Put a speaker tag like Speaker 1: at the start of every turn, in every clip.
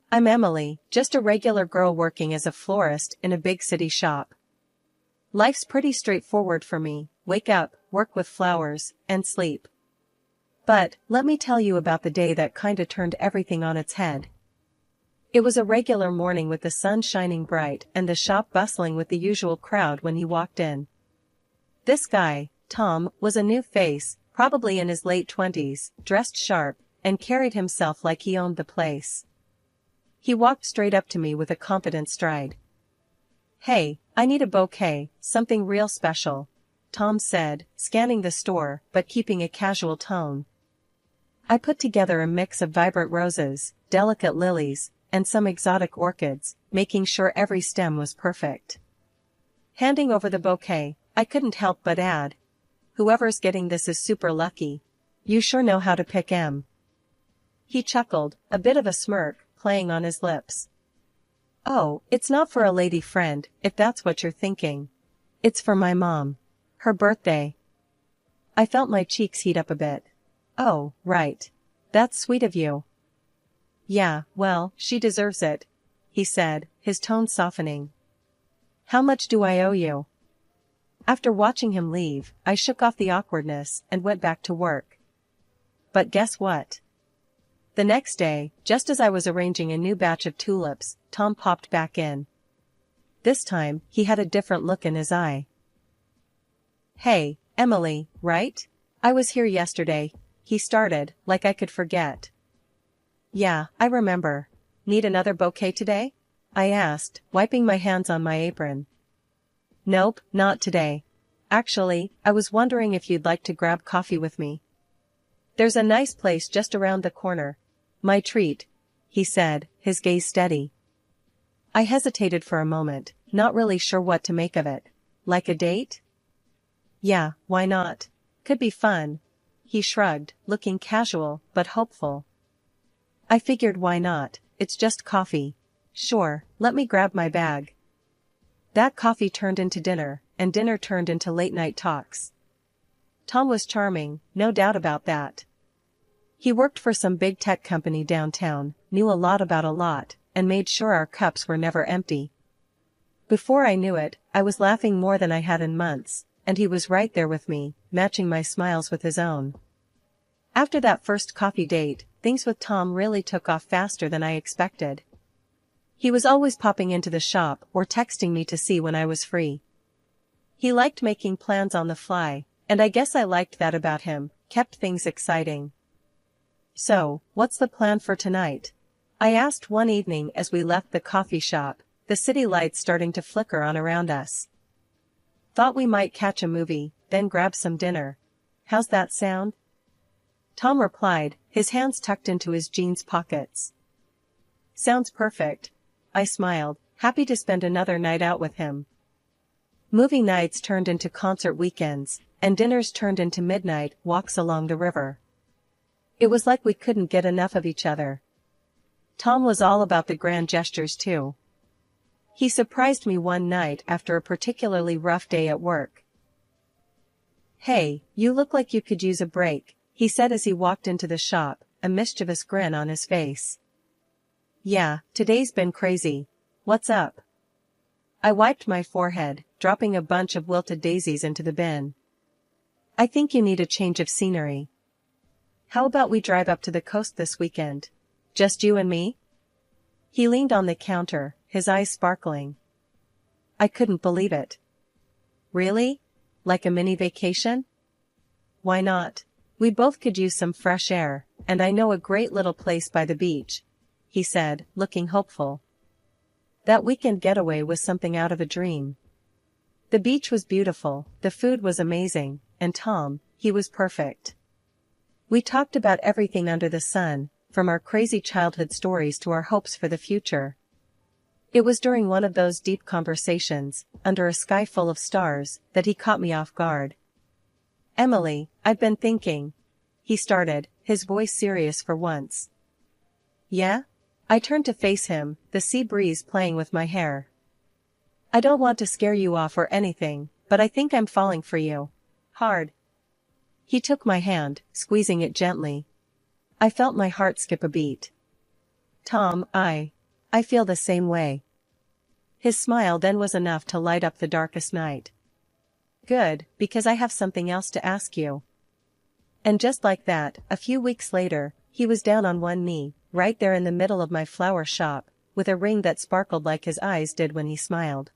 Speaker 1: I'm Emily, just a regular girl working as a florist in a big city shop. Life's pretty straightforward for me: wake up, work with flowers, and sleep. But, let me tell you about the day that kinda turned everything on its head. It was a regular morning with the sun shining bright and the shop bustling with the usual crowd when he walked in. This guy, Tom, was a new face, probably in his late 20s, dressed sharp, and carried himself like he owned the place. He walked straight up to me with a confident stride. "Hey, I need a bouquet, something real special," Tom said, scanning the store but keeping a casual tone. I put together a mix of vibrant roses, delicate lilies, and some exotic orchids, making sure every stem was perfect. Handing over the bouquet, I couldn't help but add, "Whoever's getting this is super lucky. You sure know how to pick 'em." He chuckled, a bit of a smirk playing on his lips. "Oh, it's not for a lady friend, if that's what you're thinking. It's for my mom. Her birthday." I felt my cheeks heat up a bit. "Oh, right. That's sweet of you." "Yeah, well, she deserves it," he said, his tone softening. "How much do I owe you?" After watching him leave, I shook off the awkwardness and went back to work. But guess what? The next day, just as I was arranging a new batch of tulips, Tom popped back in. This time, he had a different look in his eye. "Hey, Emily, right? I was here yesterday," he started, like I could forget. "Yeah, I remember. Need another bouquet today?" I asked, wiping my hands on my apron. "Nope, not today. Actually, I was wondering if you'd like to grab coffee with me. There's a nice place just around the corner. My treat," he said, his gaze steady. I hesitated for a moment, not really sure what to make of it. Like a date? "Yeah, why not? Could be fun." He shrugged, looking casual, but hopeful. I figured why not, it's just coffee. "Sure, let me grab my bag." That coffee turned into dinner, and dinner turned into late-night talks. Tom was charming, no doubt about that. He worked for some big tech company downtown, knew a lot about a lot, and made sure our cups were never empty. Before I knew it, I was laughing more than I had in months, and he was right there with me, matching my smiles with his own. After that first coffee date, things with Tom really took off faster than I expected. He was always popping into the shop or texting me to see when I was free. He liked making plans on the fly, and I guess I liked that about him, kept things exciting. "So, what's the plan for tonight?" I asked one evening as we left the coffee shop, the city lights starting to flicker on around us. "Thought we might catch a movie, then grab some dinner. How's that sound?" Tom replied, his hands tucked into his jeans pockets. "Sounds perfect." I smiled, happy to spend another night out with him. Movie nights turned into concert weekends, and dinners turned into midnight walks along the river. It was like we couldn't get enough of each other. Tom was all about the grand gestures too. He surprised me one night after a particularly rough day at work. "Hey, you look like you could use a break," he said as he walked into the shop, a mischievous grin on his face. "Yeah, today's been crazy. What's up?" I wiped my forehead, dropping a bunch of wilted daisies into the bin. "I think you need a change of scenery. How about we drive up to the coast this weekend? Just you and me?" He leaned on the counter, his eyes sparkling. I couldn't believe it. "Really? Like a mini vacation?" "Why not? We both could use some fresh air, and I know a great little place by the beach," he said, looking hopeful. That weekend getaway was something out of a dream. The beach was beautiful, the food was amazing, and Tom, he was perfect. We talked about everything under the sun, from our crazy childhood stories to our hopes for the future. It was during one of those deep conversations, under a sky full of stars, that he caught me off guard. "Emily, I've been thinking," he started, his voice serious for once. "Yeah?" I turned to face him, the sea breeze playing with my hair. "I don't want to scare you off or anything, but I think I'm falling for you. Hard." He took my hand, squeezing it gently. I felt my heart skip a beat. "Tom, I feel the same way. His smile then was enough to light up the darkest night. Good, because I have something else to ask you. And just like that, a few weeks later, he was down on one knee, right there in the middle of my flower shop, with a ring that sparkled like his eyes did when he smiled.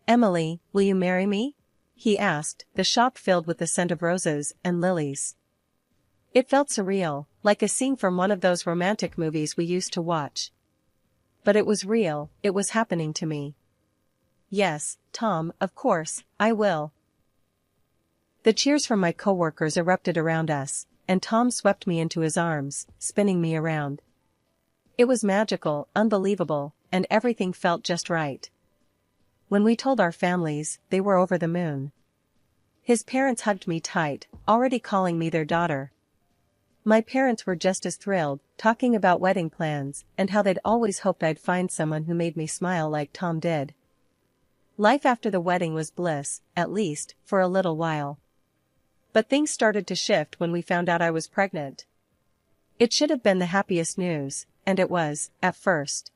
Speaker 1: "Emily, will you marry me?" he asked, the shop filled with the scent of roses and lilies. It felt surreal, like a scene from one of those romantic movies we used to watch. But it was real, it was happening to me. "Yes, Tom, of course, I will." The cheers from my coworkers erupted around us, and Tom swept me into his arms, spinning me around. It was magical, unbelievable, and everything felt just right. When we told our families, they were over the moon. His parents hugged me tight, already calling me their daughter. My parents were just as thrilled, talking about wedding plans and how they'd always hoped I'd find someone who made me smile like Tom did. Life after the wedding was bliss, at least, for a little while. But things started to shift when we found out I was pregnant. It should have been the happiest news, and it was, at first.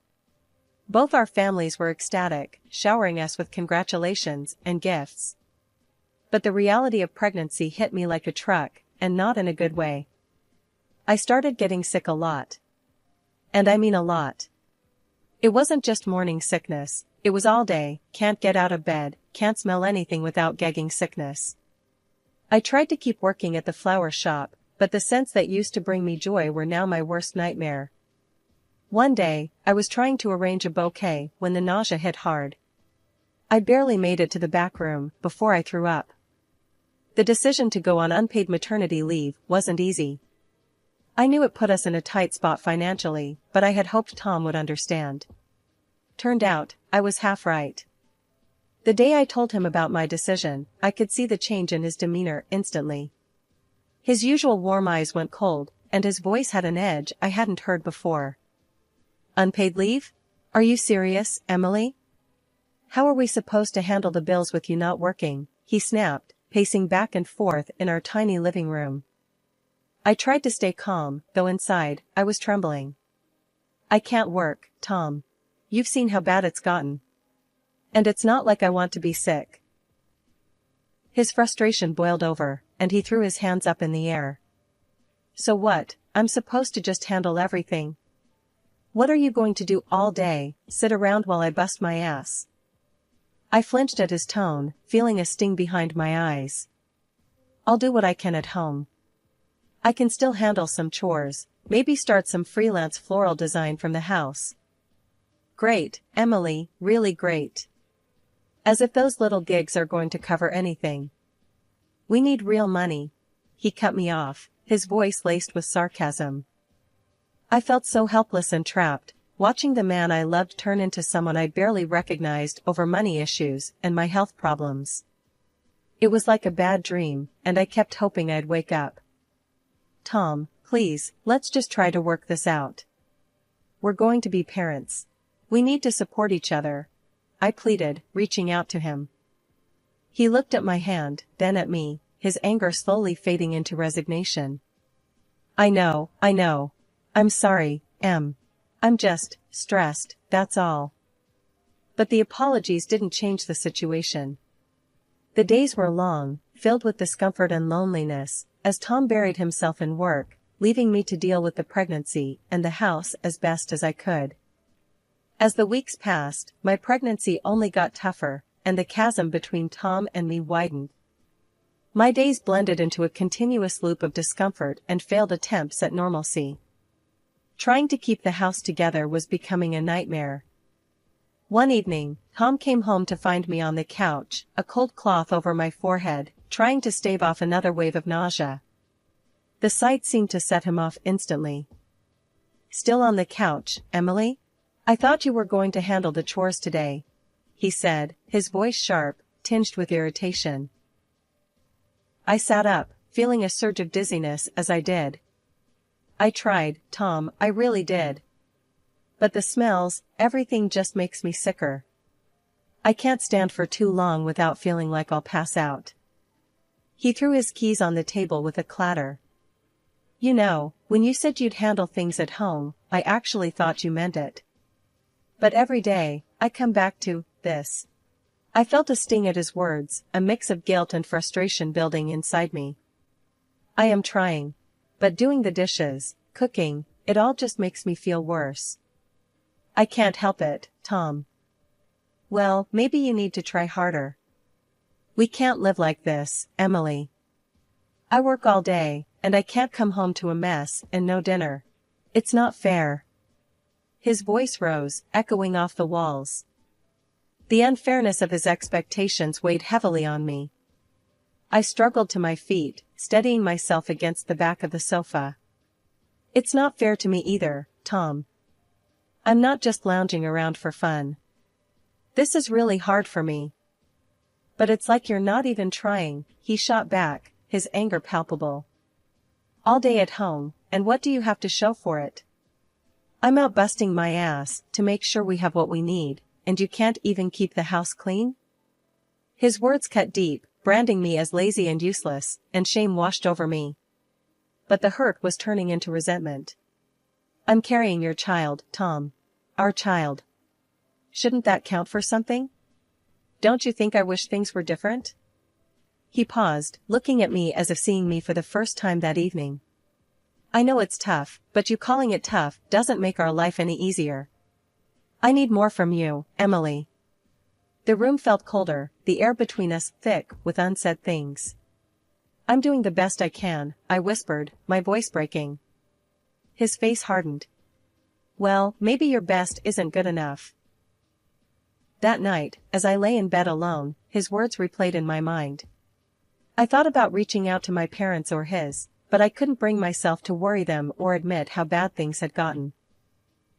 Speaker 1: Both our families were ecstatic, showering us with congratulations and gifts. But the reality of pregnancy hit me like a truck, and not in a good way. I started getting sick a lot. And I mean a lot. It wasn't just morning sickness, it was all day, can't get out of bed, can't smell anything without gagging sickness. I tried to keep working at the flower shop, but the scents that used to bring me joy were now my worst nightmare. One day, I was trying to arrange a bouquet when the nausea hit hard. I barely made it to the back room before I threw up. The decision to go on unpaid maternity leave wasn't easy. I knew it put us in a tight spot financially, but I had hoped Tom would understand. Turned out, I was half right. The day I told him about my decision, I could see the change in his demeanor instantly. His usual warm eyes went cold, and his voice had an edge I hadn't heard before. "Unpaid leave? Are you serious, Emily? How are we supposed to handle the bills with you not working?" he snapped, pacing back and forth in our tiny living room. I tried to stay calm, though inside, I was trembling. "I can't work, Tom. You've seen how bad it's gotten. And it's not like I want to be sick." His frustration boiled over, and he threw his hands up in the air. "So what, I'm supposed to just handle everything? What are you going to do all day, sit around while I bust my ass?" I flinched at his tone, feeling a sting behind my eyes. "I'll do what I can at home. I can still handle some chores, maybe start some freelance floral design from the house." "Great, Emily, really great. As if those little gigs are going to cover anything. We need real money." He cut me off, his voice laced with sarcasm. I felt so helpless and trapped, watching the man I loved turn into someone I barely recognized over money issues and my health problems. It was like a bad dream, and I kept hoping I'd wake up. "Tom, please, let's just try to work this out. We're going to be parents. We need to support each other," I pleaded, reaching out to him. He looked at my hand, then at me, his anger slowly fading into resignation. I know. I'm sorry, Em. I'm just stressed, that's all." But the apologies didn't change the situation. The days were long, filled with discomfort and loneliness, as Tom buried himself in work, leaving me to deal with the pregnancy and the house as best as I could. As the weeks passed, my pregnancy only got tougher, and the chasm between Tom and me widened. My days blended into a continuous loop of discomfort and failed attempts at normalcy. Trying to keep the house together was becoming a nightmare. One evening, Tom came home to find me on the couch, a cold cloth over my forehead, trying to stave off another wave of nausea. The sight seemed to set him off instantly. "Still on the couch, Emily? I thought you were going to handle the chores today," he said, his voice sharp, tinged with irritation. I sat up, feeling a surge of dizziness as I did. "I tried, Tom, I really did. But the smells, everything just makes me sicker. I can't stand for too long without feeling like I'll pass out." He threw his keys on the table with a clatter. "You know, when you said you'd handle things at home, I actually thought you meant it. But every day, I come back to this. I felt a sting at his words, a mix of guilt and frustration building inside me. I am trying. But doing the dishes, cooking, it all just makes me feel worse. I can't help it, Tom. Well, maybe you need to try harder. We can't live like this, Emily. I work all day, and I can't come home to a mess and no dinner. It's not fair. His voice rose, echoing off the walls. The unfairness of his expectations weighed heavily on me. I struggled to my feet, steadying myself against the back of the sofa. It's not fair to me either, Tom. I'm not just lounging around for fun. This is really hard for me. But it's like you're not even trying, he shot back, his anger palpable. All day at home, and what do you have to show for it? I'm out busting my ass to make sure we have what we need, and you can't even keep the house clean? His words cut deep, branding me as lazy and useless, and shame washed over me. But the hurt was turning into resentment. I'm carrying your child, Tom. Our child. Shouldn't that count for something? Don't you think I wish things were different? He paused, looking at me as if seeing me for the first time that evening. I know it's tough, but you calling it tough doesn't make our life any easier. I need more from you, Emily. The room felt colder, the air between us thick with unsaid things. I'm doing the best I can, I whispered, my voice breaking. His face hardened. Well, maybe your best isn't good enough. That night, as I lay in bed alone, his words replayed in my mind. I thought about reaching out to my parents or his, but I couldn't bring myself to worry them or admit how bad things had gotten.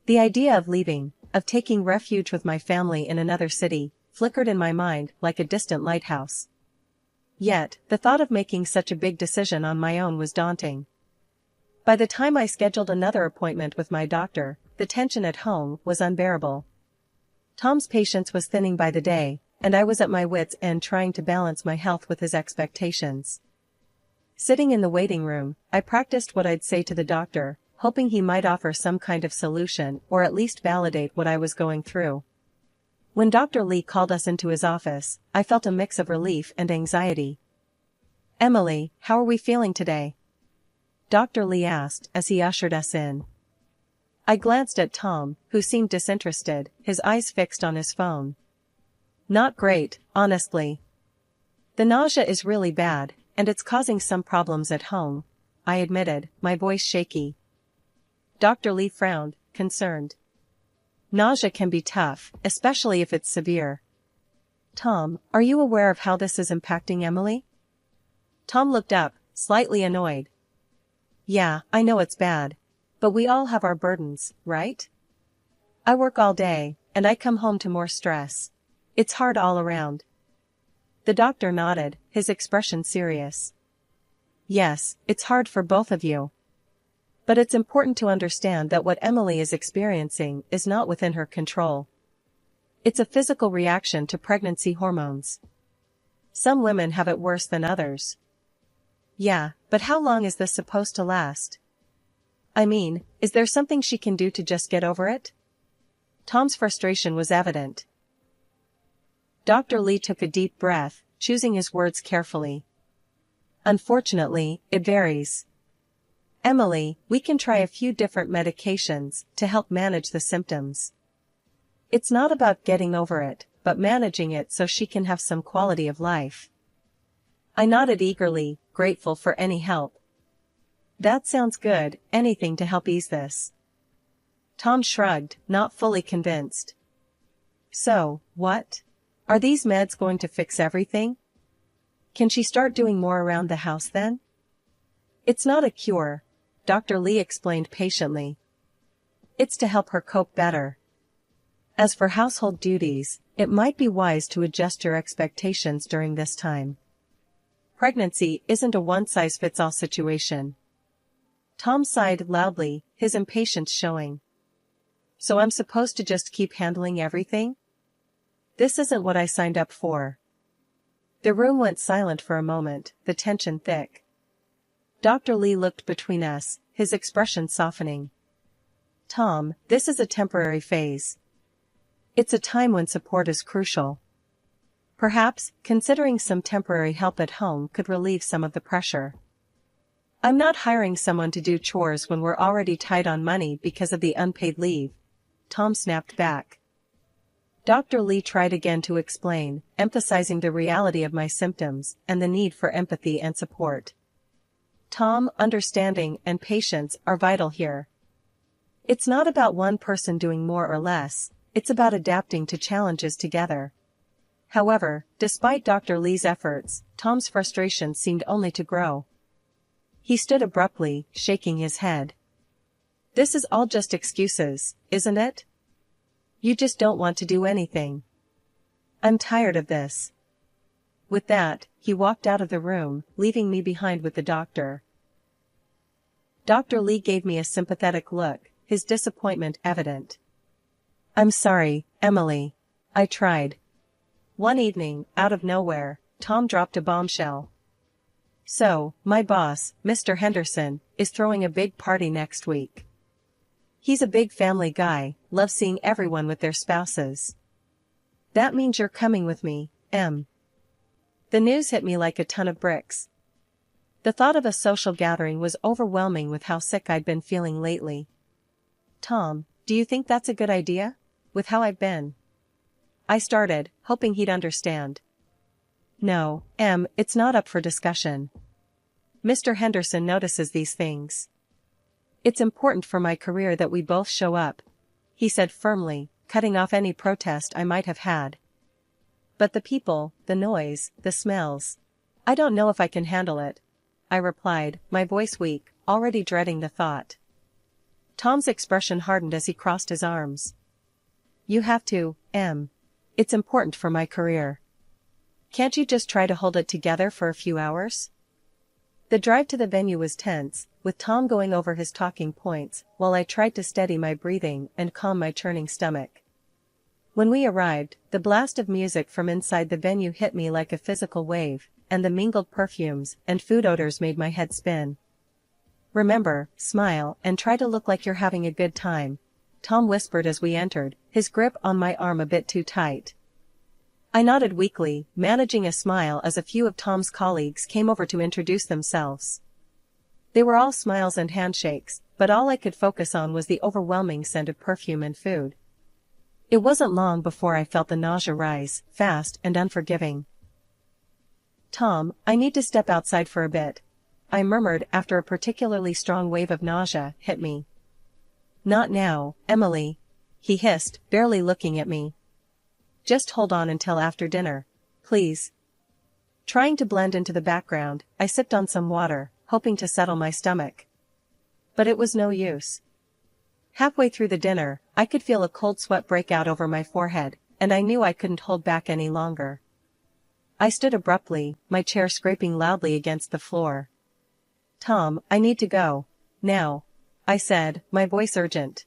Speaker 1: The idea of leaving, of taking refuge with my family in another city, flickered in my mind like a distant lighthouse. Yet, the thought of making such a big decision on my own was daunting. By the time I scheduled another appointment with my doctor, the tension at home was unbearable. Tom's patience was thinning by the day, and I was at my wits' end trying to balance my health with his expectations. Sitting in the waiting room, I practiced what I'd say to the doctor, hoping he might offer some kind of solution or at least validate what I was going through. When Dr. Lee called us into his office, I felt a mix of relief and anxiety. Emily, how are we feeling today? Dr. Lee asked as he ushered us in. I glanced at Tom, who seemed disinterested, his eyes fixed on his phone. Not great, honestly. The nausea is really bad, and it's causing some problems at home, I admitted, my voice shaky. Dr. Lee frowned, concerned. Nausea can be tough, especially if it's severe. Tom, are you aware of how this is impacting Emily? Tom looked up, slightly annoyed. Yeah, I know it's bad. But we all have our burdens, right? I work all day, and I come home to more stress. It's hard all around. The doctor nodded, his expression serious. Yes, it's hard for both of you. But it's important to understand that what Emily is experiencing is not within her control. It's a physical reaction to pregnancy hormones. Some women have it worse than others. Yeah, but how long is this supposed to last? I mean, is there something she can do to just get over it? Tom's frustration was evident. Dr. Lee took a deep breath, choosing his words carefully. Unfortunately, it varies. Emily, we can try a few different medications to help manage the symptoms. It's not about getting over it, but managing it so she can have some quality of life. I nodded eagerly, grateful for any help. That sounds good, anything to help ease this. Tom shrugged, not fully convinced. So, what? Are these meds going to fix everything? Can she start doing more around the house then? It's not a cure, Dr. Lee explained patiently. It's to help her cope better. As for household duties, it might be wise to adjust your expectations during this time. Pregnancy isn't a one-size-fits-all situation. Tom sighed loudly, his impatience showing. So I'm supposed to just keep handling everything? This isn't what I signed up for. The room went silent for a moment, the tension thick. Dr. Lee looked between us, his expression softening. Tom, this is a temporary phase. It's a time when support is crucial. Perhaps, considering some temporary help at home could relieve some of the pressure. I'm not hiring someone to do chores when we're already tight on money because of the unpaid leave. Tom snapped back. Dr. Lee tried again to explain, emphasizing the reality of my symptoms and the need for empathy and support. Tom, understanding and patience are vital here. It's not about one person doing more or less, it's about adapting to challenges together. However, despite Dr. Lee's efforts, Tom's frustration seemed only to grow. He stood abruptly, shaking his head. This is all just excuses, isn't it? You just don't want to do anything. I'm tired of this. With that, he walked out of the room, leaving me behind with the doctor. Dr. Lee gave me a sympathetic look, his disappointment evident. I'm sorry, Emily. I tried. One evening, out of nowhere, Tom dropped a bombshell. So, my boss, Mr. Henderson, is throwing a big party next week. He's a big family guy, loves seeing everyone with their spouses. That means you're coming with me, Em. The news hit me like a ton of bricks. The thought of a social gathering was overwhelming with how sick I'd been feeling lately. Tom, do you think that's a good idea? With how I've been? I started, hoping he'd understand. No, Em, it's not up for discussion. Mr. Henderson notices these things. It's important for my career that we both show up, he said firmly, cutting off any protest I might have had. But the people, the noise, the smells. I don't know if I can handle it, I replied, my voice weak, already dreading the thought. Tom's expression hardened as he crossed his arms. You have to, Em. It's important for my career. Can't you just try to hold it together for a few hours? The drive to the venue was tense, with Tom going over his talking points, while I tried to steady my breathing and calm my churning stomach. When we arrived, the blast of music from inside the venue hit me like a physical wave, and the mingled perfumes and food odors made my head spin. Remember, smile and try to look like you're having a good time, Tom whispered as we entered, his grip on my arm a bit too tight. I nodded weakly, managing a smile as a few of Tom's colleagues came over to introduce themselves. They were all smiles and handshakes, but all I could focus on was the overwhelming scent of perfume and food. It wasn't long before I felt the nausea rise, fast and unforgiving. Tom, I need to step outside for a bit, I murmured after a particularly strong wave of nausea hit me. Not now, Emily, he hissed, barely looking at me. Just hold on until after dinner, please. Trying to blend into the background, I sipped on some water, hoping to settle my stomach. But it was no use. Halfway through the dinner, I could feel a cold sweat break out over my forehead, and I knew I couldn't hold back any longer. I stood abruptly, my chair scraping loudly against the floor. Tom, I need to go. Now, I said, my voice urgent.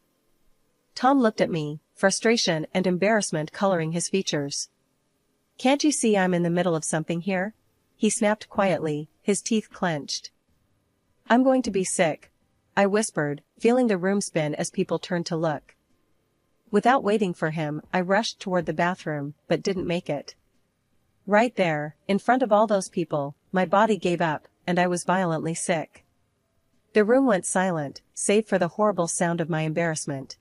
Speaker 1: Tom looked at me, frustration and embarrassment coloring his features. Can't you see I'm in the middle of something here? He snapped quietly, his teeth clenched. I'm going to be sick, I whispered, feeling the room spin as people turned to look. Without waiting for him, I rushed toward the bathroom, but didn't make it. Right there, in front of all those people, my body gave up, and I was violently sick. The room went silent, save for the horrible sound of my embarrassment.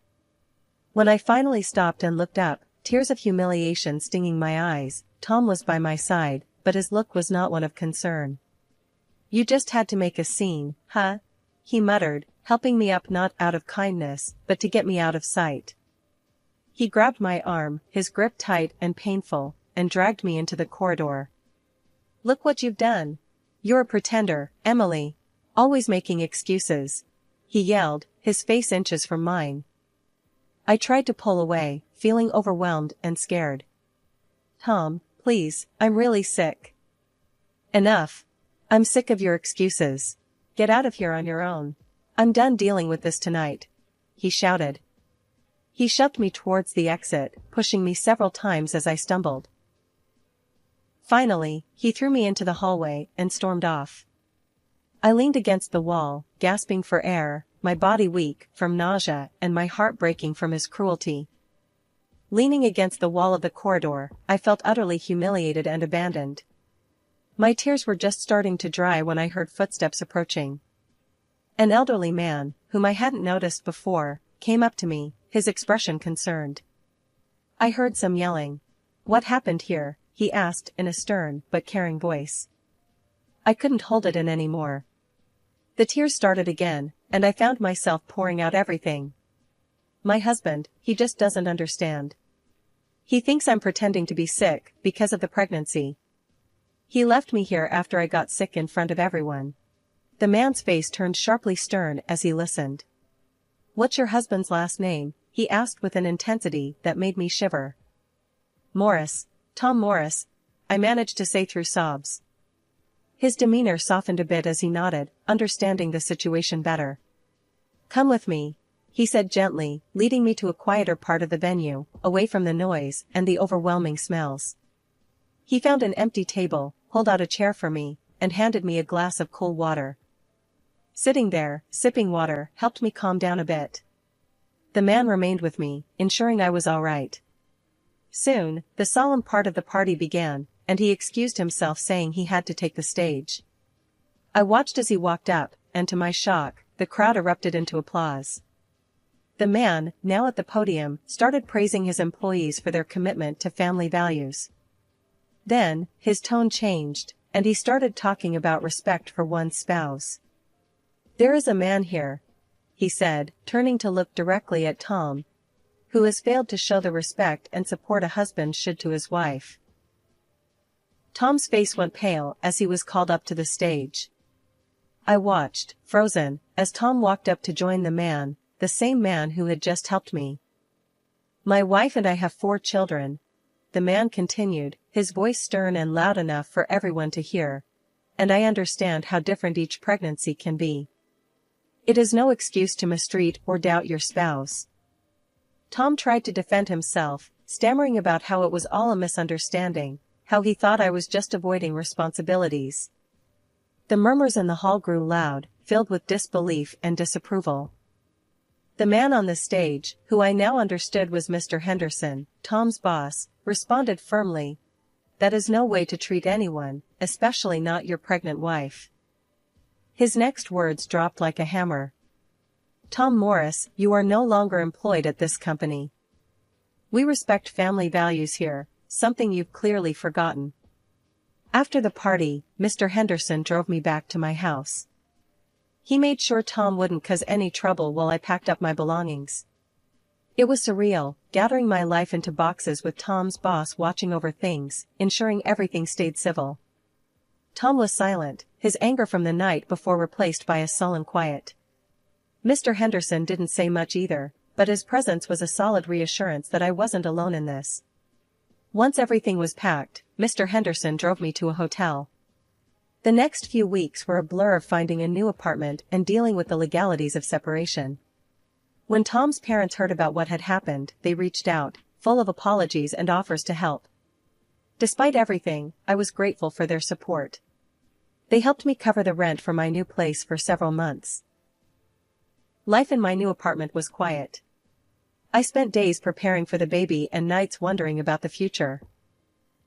Speaker 1: When I finally stopped and looked up, tears of humiliation stinging my eyes, Tom was by my side, but his look was not one of concern. You just had to make a scene, huh? He muttered, helping me up not out of kindness, but to get me out of sight. He grabbed my arm, his grip tight and painful, and dragged me into the corridor. Look what you've done. You're a pretender, Emily. Always making excuses, he yelled, his face inches from mine. I tried to pull away, feeling overwhelmed and scared. Tom, please, I'm really sick. Enough. I'm sick of your excuses. Get out of here on your own. I'm done dealing with this tonight, he shouted. He shoved me towards the exit, pushing me several times as I stumbled. Finally, he threw me into the hallway and stormed off. I leaned against the wall, gasping for air, my body weak from nausea and my heart breaking from his cruelty. Leaning against the wall of the corridor, I felt utterly humiliated and abandoned. My tears were just starting to dry when I heard footsteps approaching. An elderly man, whom I hadn't noticed before, came up to me, his expression concerned. I heard some yelling. "What happened here?" he asked in a stern but caring voice. I couldn't hold it in anymore. The tears started again, and I found myself pouring out everything. My husband, he just doesn't understand. He thinks I'm pretending to be sick because of the pregnancy. He left me here after I got sick in front of everyone. The man's face turned sharply stern as he listened. "What's your husband's last name?" he asked with an intensity that made me shiver. "Morris, Tom Morris," I managed to say through sobs. His demeanor softened a bit as he nodded, understanding the situation better. "Come with me," he said gently, leading me to a quieter part of the venue, away from the noise and the overwhelming smells. He found an empty table, pulled out a chair for me, and handed me a glass of cool water. Sitting there, sipping water, helped me calm down a bit. The man remained with me, ensuring I was all right. Soon, the solemn part of the party began, and he excused himself saying he had to take the stage. I watched as he walked up, and to my shock, the crowd erupted into applause. The man, now at the podium, started praising his employees for their commitment to family values. Then, his tone changed, and he started talking about respect for one's spouse. "There is a man here," he said, turning to look directly at Tom, "who has failed to show the respect and support a husband should to his wife." Tom's face went pale as he was called up to the stage. I watched, frozen, as Tom walked up to join the same man who had just helped me. "My wife and I have 4 children," the man continued, his voice stern and loud enough for everyone to hear. "And I understand how different each pregnancy can be. It is no excuse to mistreat or doubt your spouse." Tom tried to defend himself, stammering about how it was all a misunderstanding, how he thought I was just avoiding responsibilities. The murmurs in the hall grew loud, filled with disbelief and disapproval. The man on the stage, who I now understood was Mr. Henderson, Tom's boss, responded firmly, "That is no way to treat anyone, especially not your pregnant wife." His next words dropped like a hammer. "Tom Morris, you are no longer employed at this company. We respect family values here, something you've clearly forgotten." After the party, Mr. Henderson drove me back to my house. He made sure Tom wouldn't cause any trouble while I packed up my belongings. It was surreal, gathering my life into boxes with Tom's boss watching over things, ensuring everything stayed civil. Tom was silent, his anger from the night before replaced by a sullen quiet. Mr. Henderson didn't say much either, but his presence was a solid reassurance that I wasn't alone in this. Once everything was packed, Mr. Henderson drove me to a hotel. The next few weeks were a blur of finding a new apartment and dealing with the legalities of separation. When Tom's parents heard about what had happened, they reached out, full of apologies and offers to help. Despite everything, I was grateful for their support. They helped me cover the rent for my new place for several months. Life in my new apartment was quiet. I spent days preparing for the baby and nights wondering about the future.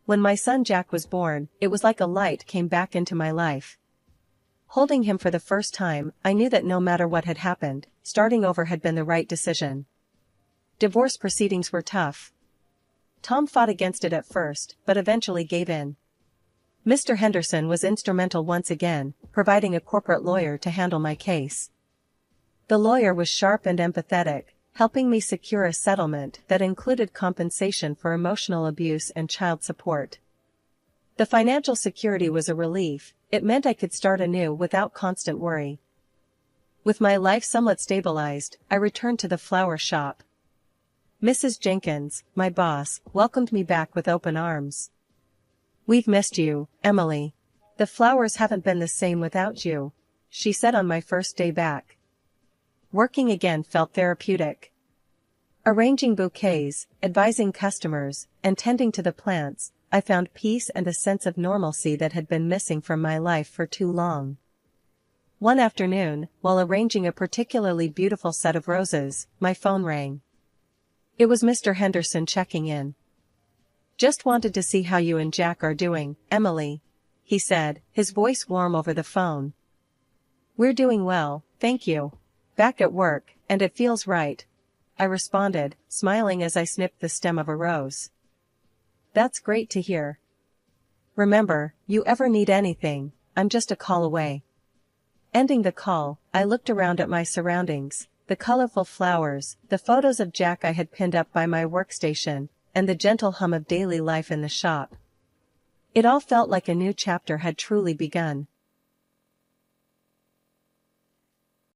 Speaker 1: When my son Jack was born, it was like a light came back into my life. Holding him for the first time, I knew that no matter what had happened, starting over had been the right decision. Divorce proceedings were tough. Tom fought against it at first, but eventually gave in. Mr. Henderson was instrumental once again, providing a corporate lawyer to handle my case. The lawyer was sharp and empathetic, helping me secure a settlement that included compensation for emotional abuse and child support. The financial security was a relief. It meant I could start anew without constant worry. With my life somewhat stabilized, I returned to the flower shop. Mrs. Jenkins, my boss, welcomed me back with open arms. "We've missed you, Emily. The flowers haven't been the same without you," she said on my first day back. Working again felt therapeutic. Arranging bouquets, advising customers, and tending to the plants, I found peace and a sense of normalcy that had been missing from my life for too long. One afternoon, while arranging a particularly beautiful set of roses, my phone rang. It was Mr. Henderson checking in. "Just wanted to see how you and Jack are doing, Emily," he said, his voice warm over the phone. "We're doing well, thank you. Back at work, and it feels right," I responded, smiling as I snipped the stem of a rose. "That's great to hear. Remember, you ever need anything, I'm just a call away." Ending the call, I looked around at my surroundings, the colorful flowers, the photos of Jack I had pinned up by my workstation, and the gentle hum of daily life in the shop. It all felt like a new chapter had truly begun.